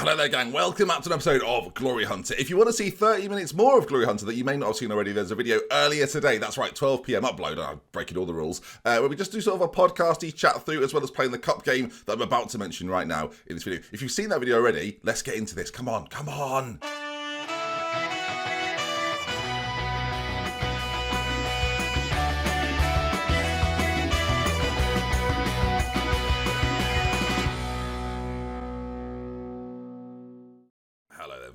Hello there, gang. Welcome back to an episode of Glory Hunter. If you want to see 30 minutes more of Glory Hunter that you may not have seen already, there's a video earlier today. That's right, 12 PM upload. I'm breaking all the rules. Where we just do sort of a podcasty chat through as well as playing the cup game that I'm about to mention right now in this video. If you've seen that video already, let's get into this. Come on, come on.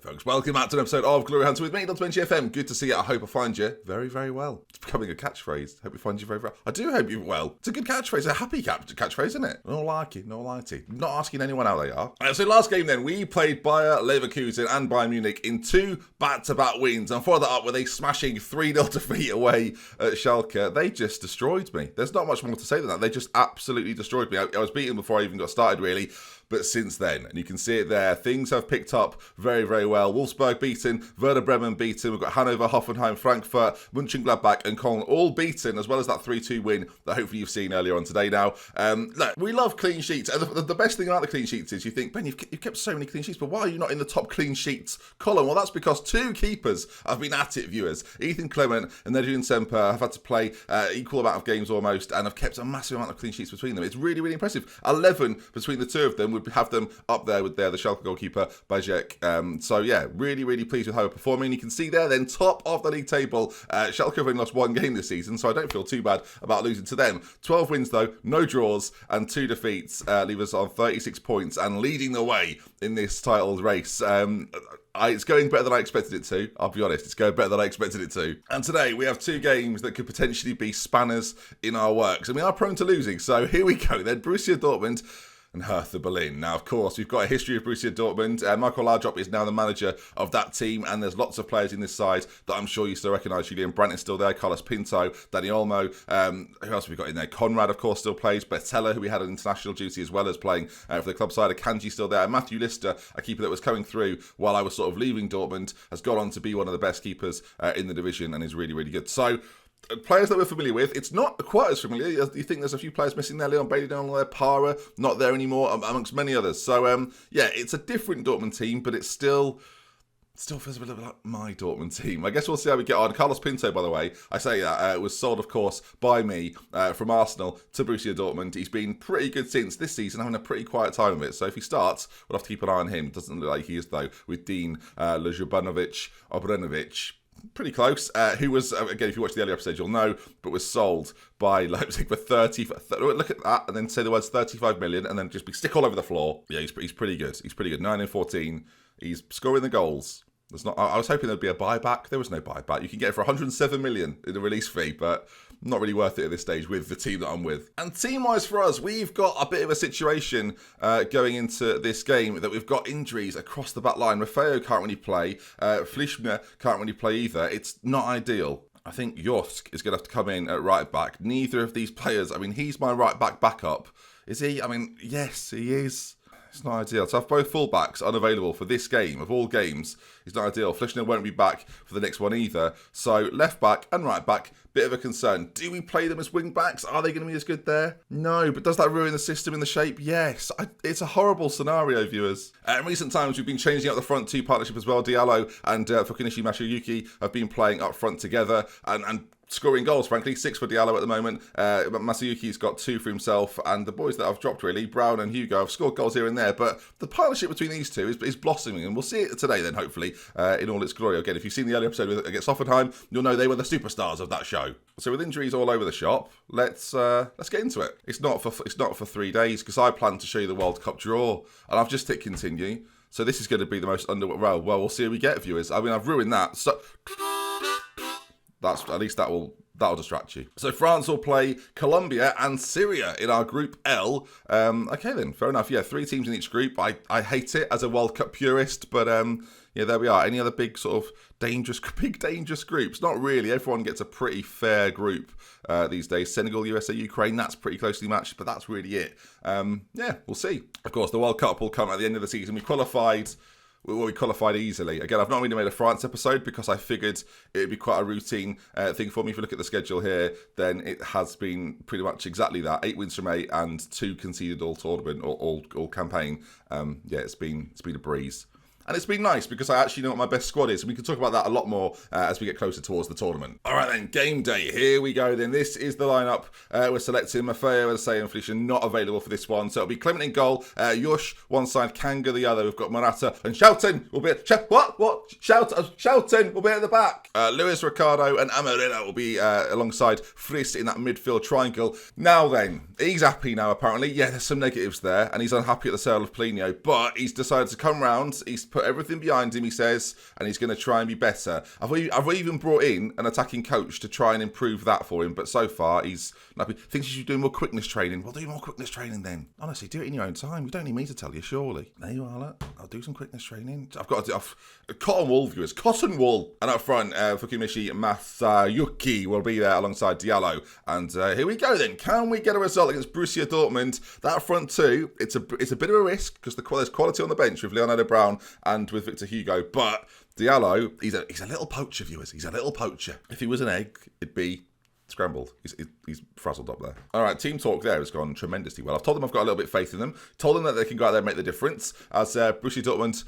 Folks, welcome back to an episode of Glory Hunter with me, DoctorBenjyFM. Good to see you. I hope I find you very, very well. It's becoming a catchphrase. Hope we find you very, very well. I do hope you're well. It's a good catchphrase, a happy catchphrase, isn't it? No like it, no like it. Not asking anyone how they are. So last game then, we played Bayer Leverkusen and Bayern Munich in two back-to-back wins and followed that up with a smashing 3-0 defeat away at Schalke. They just destroyed me. There's not much more to say than that. They just absolutely destroyed me. I was beaten before I even got started, really. But since then, and you can see it there, things have picked up very, very well. Wolfsburg beaten, Werder Bremen beaten, we've got Hanover, Hoffenheim, Frankfurt, Mönchengladbach and Köln all beaten, as well as that 3-2 win that hopefully you've seen earlier on today now. Look, we love clean sheets, and the best thing about the clean sheets is you think, Ben, you've kept so many clean sheets, but why are you not in the top clean sheets column? Well, that's because two keepers have been at it, viewers. Ethan Clement and Nedved Semper have had to play equal amount of games almost, and have kept a massive amount of clean sheets between them. It's really, really impressive. 11 between the two of them would have them up there with the Schalke goalkeeper, Bajek. So yeah, really, really pleased with how we're performing. You can see there then, top of the league table. Schalke have only lost one game this season, so I don't feel too bad about losing to them. 12 wins though, no draws, and 2 defeats leave us on 36 points and leading the way in this title race. It's going better than I expected it to. I'll be honest, it's going better than I expected it to. And today we have two games that could potentially be spanners in our works, and we are prone to losing. So here we go then, Borussia Dortmund and Hertha Berlin. Now, of course, we've got a history of Borussia Dortmund. Michael Laudrup is now the manager of that team, and there's lots of players in this side that I'm sure you still recognise. Julian Brandt is still there, Carlos Pinto, Dani Olmo. Who else have we got in there? Conrad, of course, still plays. Bertella, who we had on international duty as well as playing for the club side. Akanji still there. And Matthew Lister, a keeper that was coming through while I was sort of leaving Dortmund, has gone on to be one of the best keepers in the division and is really, really good. So, players that we're familiar with, it's not quite as familiar. You think there's a few players missing there. Leon Bailey down there, Para, not there anymore, amongst many others. So, yeah, it's a different Dortmund team, but it still feels a bit like my Dortmund team. I guess we'll see how we get on. Carlos Pinto, by the way, I say that, was sold, of course, by me from Arsenal to Borussia Dortmund. He's been pretty good since this season, having a pretty quiet time of it. So if he starts, we'll have to keep an eye on him. Doesn't look like he is, though, with Dean Obrenovic. Pretty close, who was, again, if you watched the earlier episode, you'll know, but was sold by Leipzig for 30, look at that, and then say the words 35 million, and then just be stick all over the floor. Yeah, he's pretty good. He's pretty good. 9 and 14. He's scoring the goals. There's not. I was hoping there'd be a buyback. There was no buyback. You can get it for 107 million in the release fee, but not really worth it at this stage with the team that I'm with. And team-wise for us, we've got a bit of a situation going into this game that we've got injuries across the back line. Maffeo can't really play. Fleischner can't really play either. It's not ideal. I think Josk is going to have to come in at right back. Neither of these players, I mean, he's my right back backup. Is he? I mean, yes, he is. It's not ideal. To have both fullbacks unavailable for this game, of all games, is not ideal. Fleischner won't be back for the next one either. So left back and right back, bit of a concern. Do we play them as wing backs? Are they going to be as good there? No, but does that ruin the system in the shape? Yes. It's a horrible scenario, viewers. In recent times, we've been changing up the front two partnership as well. Diallo and Fukunishi Masayuki have been playing up front together and scoring goals, frankly. 6 for Diallo at the moment. Masayuki's got 2 for himself, and the boys that I've dropped, really, Brown and Hugo, have scored goals here and there, but the partnership between these two is blossoming, and we'll see it today then, hopefully, in all its glory. Again, if you've seen the earlier episode against Hoffenheim, you'll know they were the superstars of that show. So with injuries all over the shop, let's get into it. It's not for 3 days, because I plan to show you the World Cup draw, and I've just hit continue, so this is going to be the most well, we'll see how we get, viewers. I mean, I've ruined that, so that's, at least that'll distract you. So France will play Colombia and Syria in our Group L. Okay then, fair enough. Yeah, 3 teams in each group. I hate it as a World Cup purist, but yeah, there we are. Any other big sort of dangerous groups? Not really. Everyone gets a pretty fair group these days. Senegal, USA, Ukraine, that's pretty closely matched, but that's really it. Yeah, we'll see. Of course, the World Cup will come at the end of the season. We qualified we qualified easily. Again, I've not really made a France episode because I figured it would be quite a routine thing for me. If you look at the schedule here, then it has been pretty much exactly that. 8 wins from 8 and 2 conceded all tournament or all campaign. It's been a breeze. And it's been nice because I actually know what my best squad is. And we can talk about that a lot more as we get closer towards the tournament. All right then, game day. Here we go then. This is the lineup. We're selecting Maffeo, Say and Felicia not available for this one. So it'll be Clement in goal. Yush one side, Kanga the other. We've got Morata and Shoughton will be at... Shoughton will be at the back. Luis, Ricardo and Amarilla will be alongside Frisk in that midfield triangle. Now then, he's happy now apparently. Yeah, there's some negatives there. And he's unhappy at the sale of Plinio. But he's decided to come round. He's put everything behind him, he says, and he's going to try and be better. I've even brought in an attacking coach to try and improve that for him, but so far he's thinks you should do more quickness training. Well, do more quickness training then. Honestly, do it in your own time. You don't need me to tell you, surely. There you are, look. I'll do some quickness training. I've got to do cotton wool, viewers. Cotton wool. And up front, Fukimishi Masayuki will be there alongside Diallo. And here we go then. Can we get a result against Borussia Dortmund? That front two, it's a bit of a risk because there's quality on the bench with Leonardo Brown and with Victor Hugo, but Diallo, he's a little poacher, viewers. He's a little poacher. If he was an egg, it'd be scrambled. He's frazzled up there. All right, team talk there has gone tremendously well. I've told them I've got a little bit of faith in them. Told them that they can go out there and make the difference. As Borussia Dortmund,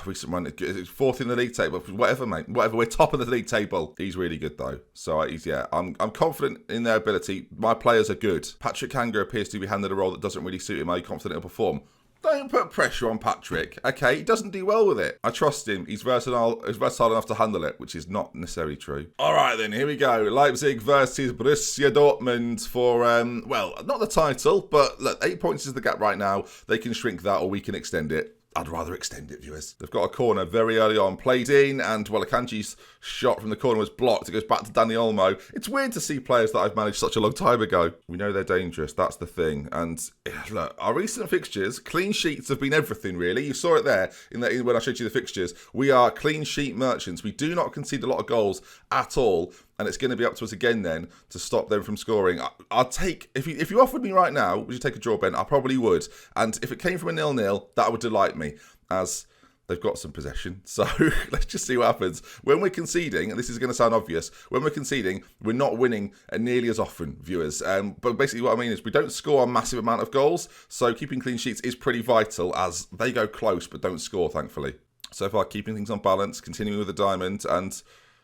recent run, fourth in the league table. Whatever, mate. Whatever. We're top of the league table. He's really good though. So I'm confident in their ability. My players are good. Patrick Kanga appears to be handed a role that doesn't really suit him. Are you confident he'll perform? Don't put pressure on Patrick, okay? He doesn't do well with it. I trust him. He's versatile enough to handle it, which is not necessarily true. All right, then, here we go. Leipzig versus Borussia Dortmund for, not the title, but look, 8 points is the gap right now. They can shrink that or we can extend it. I'd rather extend it, viewers. They've got a corner very early on, played in, and Akanji's shot from the corner was blocked. It goes back to Dani Olmo. It's weird to see players that I've managed such a long time ago. We know they're dangerous, that's the thing. And look, our recent fixtures, clean sheets have been everything, really. You saw it there when I showed you the fixtures. We are clean sheet merchants. We do not concede a lot of goals at all. And it's going to be up to us again then to stop them from scoring. I'll take, if you offered me right now, would you take a draw, Ben? I probably would. And if it came from a 0-0, that would delight me, as they've got some possession. So let's just see what happens. When we're conceding, and this is going to sound obvious, when we're conceding, we're not winning nearly as often, viewers. But basically what I mean is we don't score a massive amount of goals. So keeping clean sheets is pretty vital as they go close but don't score, thankfully. So far, keeping things on balance, continuing with the diamond, and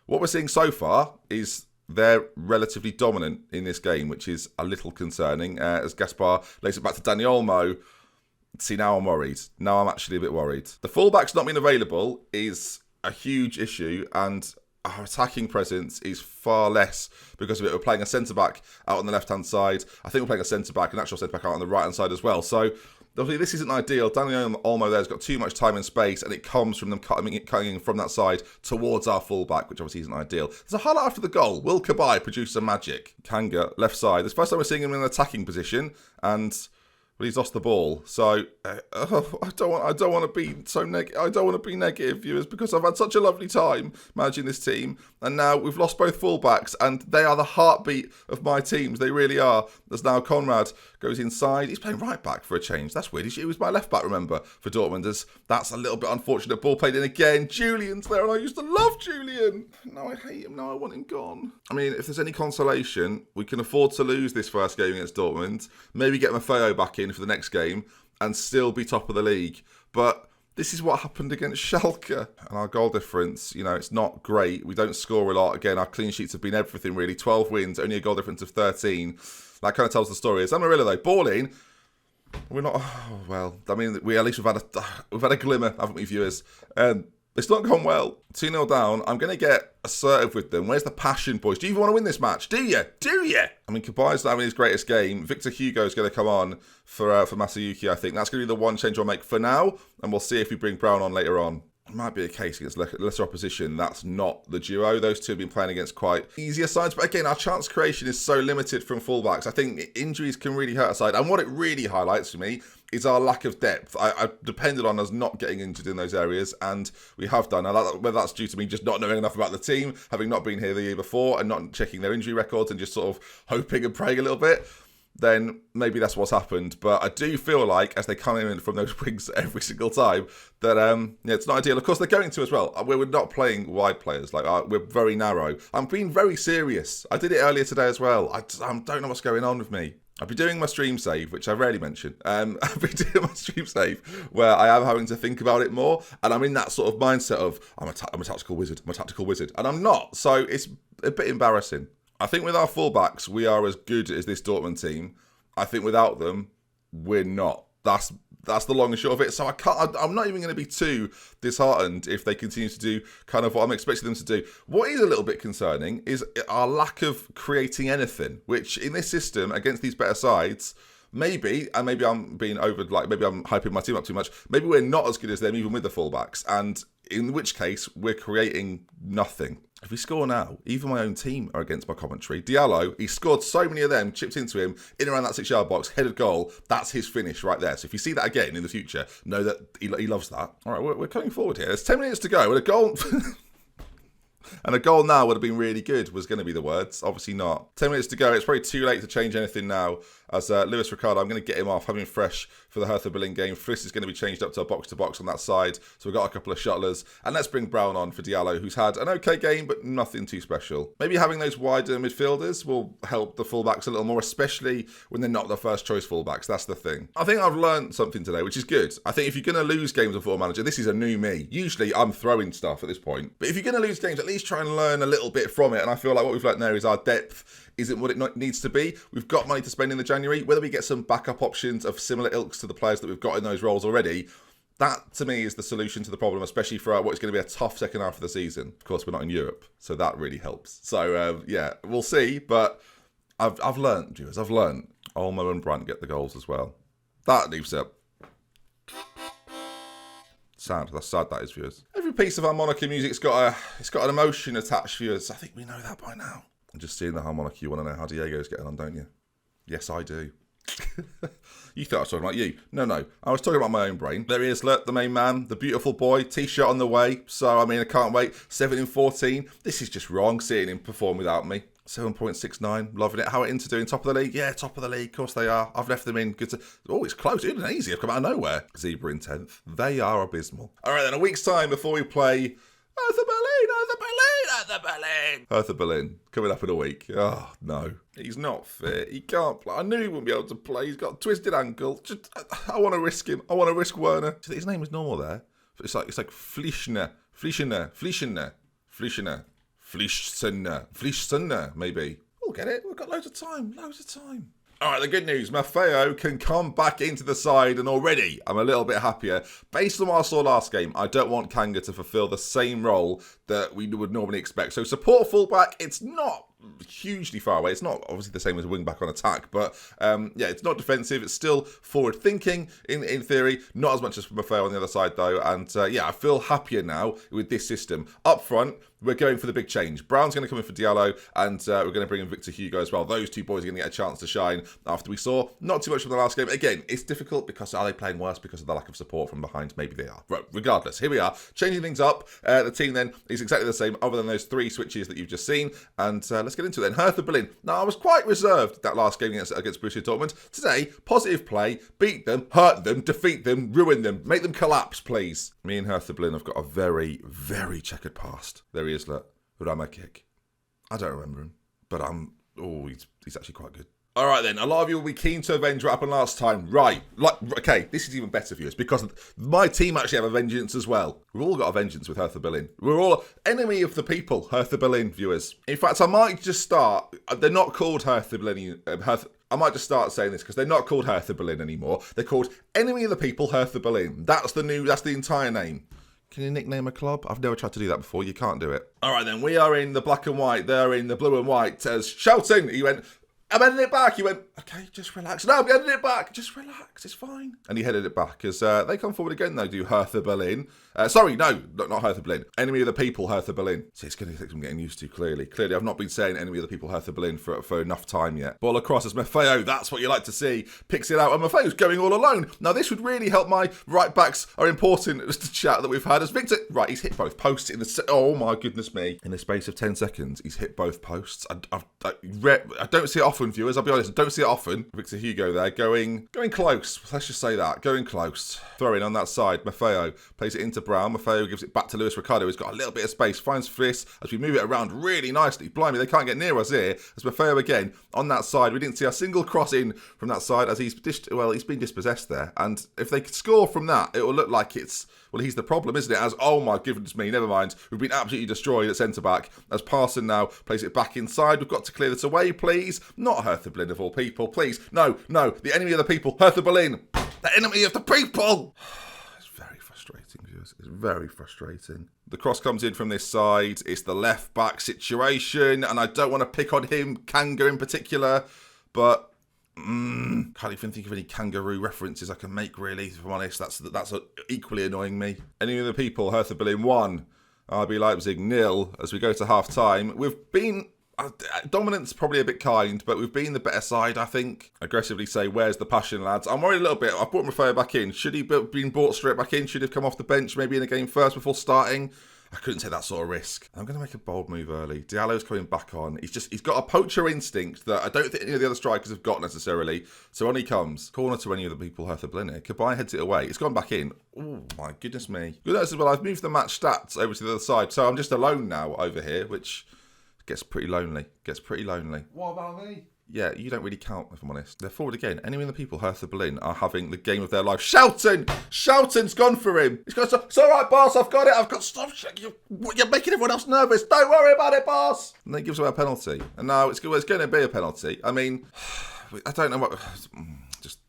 what we're seeing so far is they're relatively dominant in this game, which is a little concerning. As Gaspar lays it back to Dani Olmo. See, now I'm worried. Now I'm actually a bit worried. The fullback's not being available is a huge issue, and our attacking presence is far less because of it. We're playing a centre-back out on the left-hand side. I think we're playing a centre-back, an actual centre-back out on the right-hand side as well. So obviously, this isn't ideal. Dani Olmo there has got too much time and space, and it comes from them cutting from that side towards our fullback, which obviously isn't ideal. There's a highlight after the goal. Will Kabai produce some magic? Kanga, left side. It's the first time we're seeing him in an attacking position, and he's lost the ball. So I don't want to be so negative. I don't want to be negative, viewers, because I've had such a lovely time managing this team, and now we've lost both fullbacks, and they are the heartbeat of my teams. They really are. There's now Conrad goes inside. He's playing right back for a change. That's weird. He was my left back, remember, for Dortmund. That's a little bit unfortunate. Ball played in again. Julian's there, and I used to love Julian. Now I hate him. Now I want him gone. I mean, if there's any consolation, we can afford to lose this first game against Dortmund. Maybe get Maffeo back in for the next game and still be top of the league. But this is what happened against Schalke. And our goal difference, it's not great. We don't score a lot. Again, our clean sheets have been everything, really. 12 wins, only a goal difference of 13. That kind of tells the story. As Amarilla, though, balling, we're not... Oh, well, I mean, we've had a glimmer, haven't we, viewers? It's not gone well. 2-0 down. I'm going to get assertive with them. Where's the passion, boys? Do you even want to win this match? Do you? I mean, Kabai's not having his greatest game. Victor Hugo's going to come on for Masayuki, I think. That's going to be the one change I'll make for now, and we'll see if we bring Brown on later on. It might be a case against lesser opposition. That's not the duo. Those two have been playing against quite easier sides. But again, our chance creation is so limited from fullbacks. I think injuries can really hurt our side. And what it really highlights for me is our lack of depth. I depended on us not getting injured in those areas, and we have done. Now, whether that's due to me just not knowing enough about the team, having not been here the year before, and not checking their injury records, and just sort of hoping and praying a little bit, then maybe that's what's happened. But I do feel like, as they come in from those wings every single time, that it's not ideal. Of course, they're going to as well. We're not playing wide players. Like, we're very narrow. I'm being very serious. I did it earlier today as well. I don't know what's going on with me. I've been doing my stream save, which I rarely mention. I've been doing my stream save where I am having to think about it more, and I'm in that sort of mindset of I'm a tactical wizard. I'm a tactical wizard, and I'm not. So it's a bit embarrassing. I think with our fullbacks, we are as good as this Dortmund team. I think without them, we're not. That's the long and short of it. So I'm not even going to be too disheartened if they continue to do kind of what I'm expecting them to do. What is a little bit concerning is our lack of creating anything, which in this system against these better sides, maybe I'm being maybe I'm hyping my team up too much. Maybe we're not as good as them even with the fullbacks, and in which case we're creating nothing. If we score now, even my own team are against my commentary. Diallo, he scored so many of them, chipped into him, in around that 6-yard box, headed goal. That's his finish right there. So if you see that again in the future, know that he loves that. All right, we're coming forward here. There's 10 minutes to go. And a goal... And a goal now would have been really good, was going to be the words. Obviously not. 10 minutes to go. It's probably too late to change anything now. As Lewis Ricardo, I'm going to get him off, have him fresh for the Hertha Berlin game. Friss is going to be changed up to a box-to-box on that side. So we've got a couple of shuttlers. And let's bring Brown on for Diallo, who's had an okay game, but nothing too special. Maybe having those wider midfielders will help the fullbacks a little more, especially when they're not the first choice fullbacks. That's the thing. I think I've learned something today, which is good. I think if you're going to lose games of Football Manager, this is a new me. Usually I'm throwing stuff at this point. But if you're going to lose games, at least try and learn a little bit from it. And I feel like what we've learned there is our depth isn't what it needs to be. We've got money to spend in the January. Whether we get some backup options of similar ilks to the players that we've got in those roles already, that to me is the solution to the problem, especially for what is going to be a tough second half of the season. Of course, we're not in Europe, so that really helps. So we'll see. But I've learned, viewers. I've learned. Olmo and Brandt get the goals as well. That leaves it. Sad. That's sad, that is, viewers. Every piece of harmonica music's got an emotion attached, viewers. I think we know that by now. And just seeing the harmonica, you want to know how Diego's getting on, don't you? Yes, I do. You thought I was talking about you. No. I was talking about my own brain. There he is, look, the main man, the beautiful boy, T-shirt on the way. So, I mean, I can't wait. 7 in 14. This is just wrong, seeing him perform without me. 7.69, loving it. How are Inter doing? Top of the league? Yeah, top of the league. Of course they are. I've left them in. Good to... Oh, it's close. It isn't easy. I've come out of nowhere. Zebra in 10th. They are abysmal. All right, then, a week's time before we play Hertha Berlin. Coming up in a week. Oh, no. He's not fit. He can't play. I knew he wouldn't be able to play. He's got a twisted ankle. I want to risk him. I want to risk Werner. His name is normal there. It's like Fleischner, maybe. We'll get it. We've got loads of time. All right, the good news, Maffeo can come back into the side, and already I'm a little bit happier. Based on what I saw last game, I don't want Kanga to fulfill the same role that we would normally expect. So support fullback, it's not hugely far away. It's not obviously the same as a wing back on attack, but it's not defensive. It's still forward thinking in theory, not as much as Maffeo on the other side though. And I feel happier now with this system. Up front, we're going for the big change. Brown's going to come in for Diallo, and we're going to bring in Victor Hugo as well. Those two boys are going to get a chance to shine after we saw not too much from the last game. Again, it's difficult because are they playing worse because of the lack of support from behind? Maybe they are. Right, regardless, here we are, changing things up. The team then is exactly the same other than those 3 switches that you've just seen. And let's get into it then. Hertha Berlin. Now, I was quite reserved that last game against Borussia Dortmund. Today, positive play, beat them, hurt them, defeat them, ruin them, make them collapse, please. Me and Hertha Berlin have got a very, very checkered past. There he is, look. Ramakik. I don't remember him, but he's actually quite good. All right then, a lot of you will be keen to avenge what happened last time. Right, okay, this is even better for you because my team actually have a vengeance as well. We've all got a vengeance with Hertha Berlin. We're all enemy of the people, Hertha Berlin viewers. In fact, I might just start, they're not called Hertha Berlin, I might just start saying this because they're not called Hertha Berlin anymore. They're called Enemy of the People, Hertha Berlin. That's the entire name. Can you nickname a club? I've never tried to do that before. You can't do it. All right, then. We are in the black and white. They're in the blue and white. As shouting, he went, I'm heading it back. He went, okay, just relax. No, I'm heading it back. Just relax. It's fine. And he headed it back as they come forward again, though, do Hertha Berlin. Sorry, no, not Hertha Berlin. Enemy of the People, Hertha Berlin. See, it's going to take some getting used to, clearly. Clearly, I've not been saying Enemy of the People, Hertha Berlin for enough time yet. Ball across as Maffeo, that's what you like to see. Picks it out, and Maffeo's going all alone. Now, this would really help my right backs are important as the chat that we've had. As Victor, right, he's hit both posts in the... Oh, my goodness me. In the space of 10 seconds, he's hit both posts. I don't see it often often, viewers. I'll be honest, I don't see it often. Victor Hugo there, going close. Let's just say that. Going close. Throw in on that side. Maffeo plays it into Brown. Maffeo gives it back to Luis Ricardo. He's got a little bit of space. Finds Friss as we move it around really nicely. Blimey, they can't get near us here. As Maffeo again on that side. We didn't see a single cross in from that side as he's been dispossessed there. And if they could score from that, it will look like it's... Well, he's the problem, isn't it? As, oh my goodness me, never mind. We've been absolutely destroyed at centre-back. As Parson now plays it back inside. We've got to clear this away, please. Not Hertha Berlin of all people, please. No. The enemy of the people, Hertha Berlin. The enemy of the people. It's very frustrating, viewers. It's very frustrating. The cross comes in from this side. It's the left-back situation. And I don't want to pick on him, Kanga in particular. But... can't even think of any kangaroo references I can make, really, if I'm honest. That's equally annoying me. Any of the people, Hertha Berlin 1, RB Leipzig 0, as we go to half-time. We've been... dominance probably a bit kind, but we've been the better side, I think. Aggressively say, where's the passion, lads? I'm worried a little bit. I've brought Maffeo back in. Should he have been brought straight back in? Should he have come off the bench maybe in a game first before starting? I couldn't take that sort of risk. I'm going to make a bold move early. Diallo's coming back on. He's got a poacher instinct that I don't think any of the other strikers have got necessarily. So on he comes. Corner to any of the people Hertha Berlin here. Kabay heads it away. It's gone back in. Oh my goodness me. Good notice as well, I've moved the match stats over to the other side. So I'm just alone now over here, which gets pretty lonely. What about me? Yeah, you don't really count, if I'm honest. They're forward again. Anyone in the people, Hertha Berlin, are having the game of their life. Shouten's gone for him. He's got. It's all right, boss. I've got it. Stop. You're making everyone else nervous. Don't worry about it, boss. And then he gives away a penalty. And now it's going to be a penalty. I mean, I don't know what. Just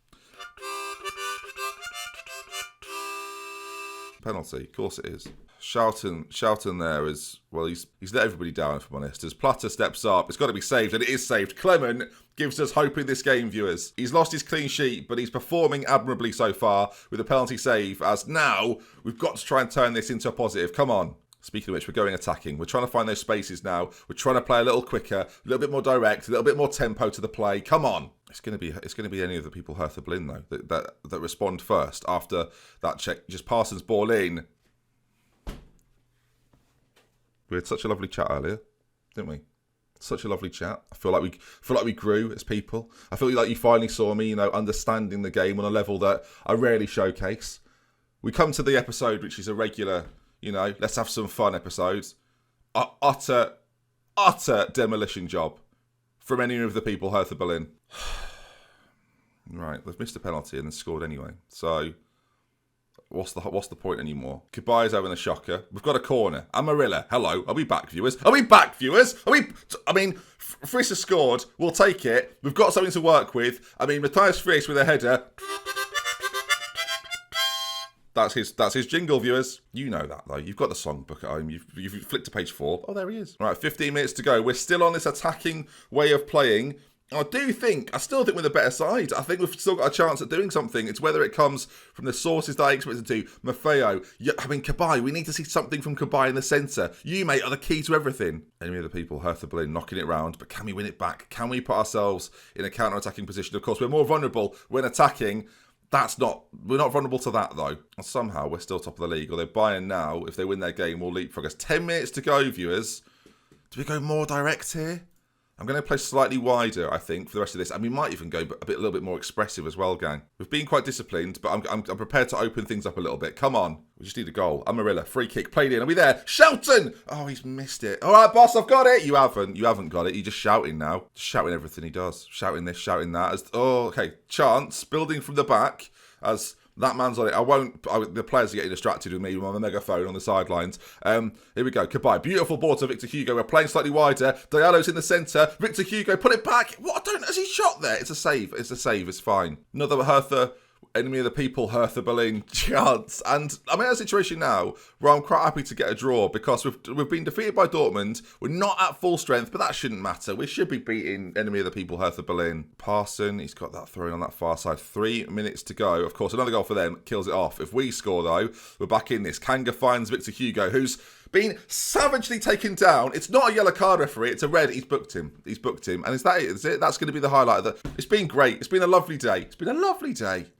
penalty. Of course it is. Shouten there is, well, he's let everybody down, if I'm honest. As Platter steps up, it's got to be saved, and it is saved. Clement gives us hope in this game, viewers. He's lost his clean sheet, but he's performing admirably so far with a penalty save, as now we've got to try and turn this into a positive. Come on. Speaking of which, we're going attacking. We're trying to find those spaces now. We're trying to play a little quicker, a little bit more direct, a little bit more tempo to the play. Come on. It's going to be any of the people Hertha Berlin, though, that respond first after that check. Just Parsons ball in. We had such a lovely chat earlier, didn't we? Such a lovely chat. I feel like we grew as people. I feel like you finally saw me, understanding the game on a level that I rarely showcase. We come to the episode, which is a regular, let's have some fun episode. Utter demolition job from any of the people Hertha Berlin. Right, they've missed a penalty and then scored anyway. So... What's the point anymore? Kabay's having a shocker. We've got a corner. Amarilla. Hello. Are we back, viewers? Friss has scored. We'll take it. We've got something to work with. Matthias Friss with a header. That's his jingle, viewers. You know that, though. You've got the songbook at home. You've flicked to page 4. Oh, there he is. All right, 15 minutes to go. We're still on this attacking way of playing. I still think we're the better side. I think we've still got a chance at doing something. It's whether it comes from the sources that I expect it to. Maffeo. Kabay. We need to see something from Kabay in the centre. You, mate, are the key to everything. Any of the people, Hertha Berlin, knocking it round. But can we win it back? Can we put ourselves in a counter-attacking position? Of course, we're more vulnerable when attacking. We're not vulnerable to that, though. And somehow, we're still top of the league. Although Bayern now, if they win their game, will leapfrog us. 10 minutes to go, viewers. Do we go more direct here? I'm going to play slightly wider, I think, for the rest of this. And we might even go a little bit more expressive as well, gang. We've been quite disciplined, but I'm prepared to open things up a little bit. Come on. We just need a goal. Amarilla, free kick, played in. Are we there? Shouting! Oh, he's missed it. All right, boss, I've got it. You haven't got it. You're just shouting now. Just shouting everything he does. Shouting this, shouting that. Okay. Chance, building from the back as... That man's on it. The players are getting distracted with me with my megaphone on the sidelines. Here we go. Kabay. Beautiful ball to Victor Hugo. We're playing slightly wider. Diallo's in the centre. Victor Hugo, put it back. Has he shot there? It's a save. It's fine. Another enemy of the people, Hertha Berlin chance. And I'm in a situation now where I'm quite happy to get a draw because we've been defeated by Dortmund. We're not at full strength, but that shouldn't matter. We should be beating enemy of the people, Hertha Berlin. Parson, he's got that thrown on that far side. 3 minutes to go. Of course, another goal for them kills it off. If we score, though, we're back in this. Kanga finds Victor Hugo, who's been savagely taken down. It's not a yellow card, referee. It's a red. He's booked him. And is that it? Is it? That's going to be the highlight. It's been great. It's been a lovely day.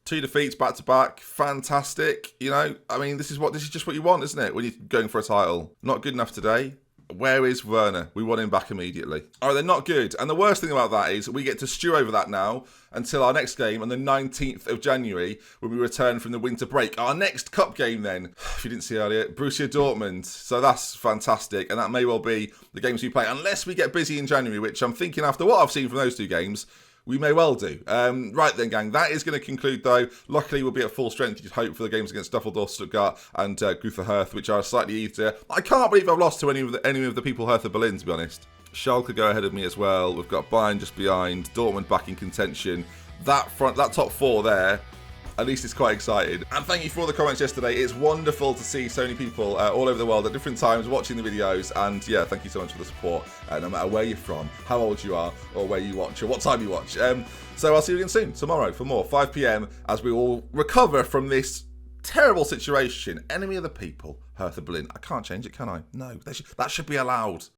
2 defeats back to back. Fantastic. This is just what you want, isn't it? When you're going for a title. Not good enough today. Where is Werner? We want him back immediately. All right, they're not good. And the worst thing about that is we get to stew over that now until our next game on the 19th of January when we return from the winter break. Our next cup game then, if you didn't see earlier, Borussia Dortmund. So that's fantastic. And that may well be the games we play, unless we get busy in January, which I'm thinking after what I've seen from those two games, we may well do. Right then, gang, that is going to conclude, though. Luckily, we'll be at full strength, you'd hope, for the games against Dusseldorf, Stuttgart, and Gruther Herth, which are slightly easier. I can't believe I've lost to any of the people Hertha Berlin, to be honest. Schalke go ahead of me as well. We've got Bayern just behind, Dortmund back in contention. That top four there, at least it's quite exciting. And thank you for all the comments yesterday. It's wonderful to see so many people all over the world at different times watching the videos. And yeah, thank you so much for the support, no matter where you're from, how old you are, or where you watch, or what time you watch. So I'll see you again soon, tomorrow, for more, 5 PM, as we all recover from this terrible situation. Enemy of the people, Hertha Berlin. I can't change it, can I? No, that should be allowed.